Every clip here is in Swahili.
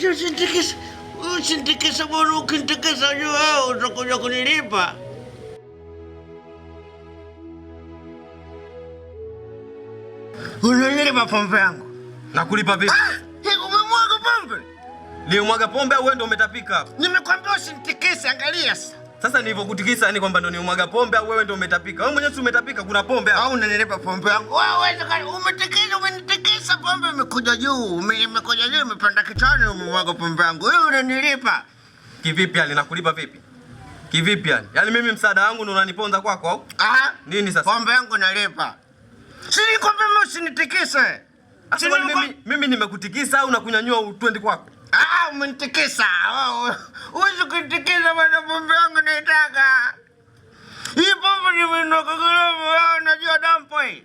usintikisa. Usintikisa bwana, ukintikisa wewe utakuja kunilipa. Unanilipa pombe yangu. Nakulipa vipi? Umemwaga pombe? Nilimwaga pombe au wewe ndio umetapika hapo? Nimekwambia usintikise, angalia sasa. Sasa nilivyokutikisa yani kwamba ndio niumwaga pombe au wewe ndio umetapika? Wewe mwenyewe si umetapika, kuna pombe hapo. Au unanilipa pombe yangu? Wewe umetikisa, umenitikisa, pombe imekuja juu. Imekuja juu, imepanda kichwani, umemwaga pombe yangu. Wewe unanilipa. Kivipi yani, nakulipa vipi? Kivipi yani? Yaani mimi msaada wangu ndio unaniponza kwako au? Nini sasa? Pombe yangu nalipa. Si nikwambia mimi usinitikise. Mimi nimekutikisa au nakunyanyua utwendi kwako? Umenitikisa. Uwezi kunitikisa bwana, pombe yangu naitaka. Hii pombe nimenoka kidogo, unajua dampo hii.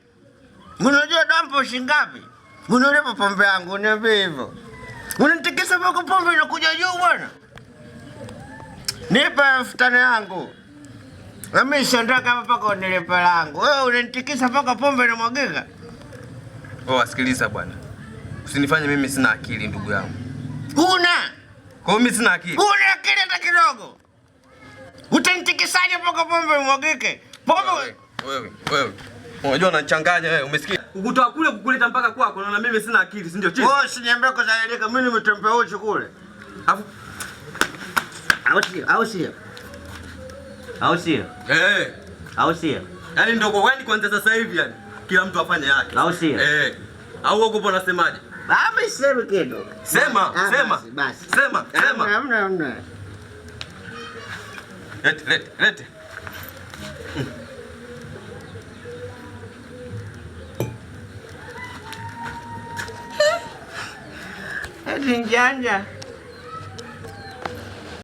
Unajua dampo shingapi? Unalipa pombe yangu, niambie hivyo. Unanitikisa mpaka pombe inakuja juu bwana. Nipa 5,000 yangu. Mimi siondoka hapa mpaka unilipe langu. Wewe unanitikisa mpaka pombe inamwagika. Sikiliza bwana. Usinifanye mimi sina akili ndugu yangu. Una? Kwa hiyo mimi sina akili. Una akili hata kidogo. Utanitikisaje mpaka pombe imwagike? Pombe wewe. Unajua unanichanganya wewe, umesikia? Kukutoa kule kukuleta mpaka kwako, naona mimi sina akili, si ndio chizi? Wewe usiniambie kuzalilika, mimi nimetembea uchi kule. Au sio? Au sio? Yaani ndio kwa kwani kwanza sasa hivi yani kila mtu afanye yake. Au sio? Au wewe uko unasemaje? Mimi sema kidogo. Sema. Basi. Sema. Hamna. Lete. Eti njanja.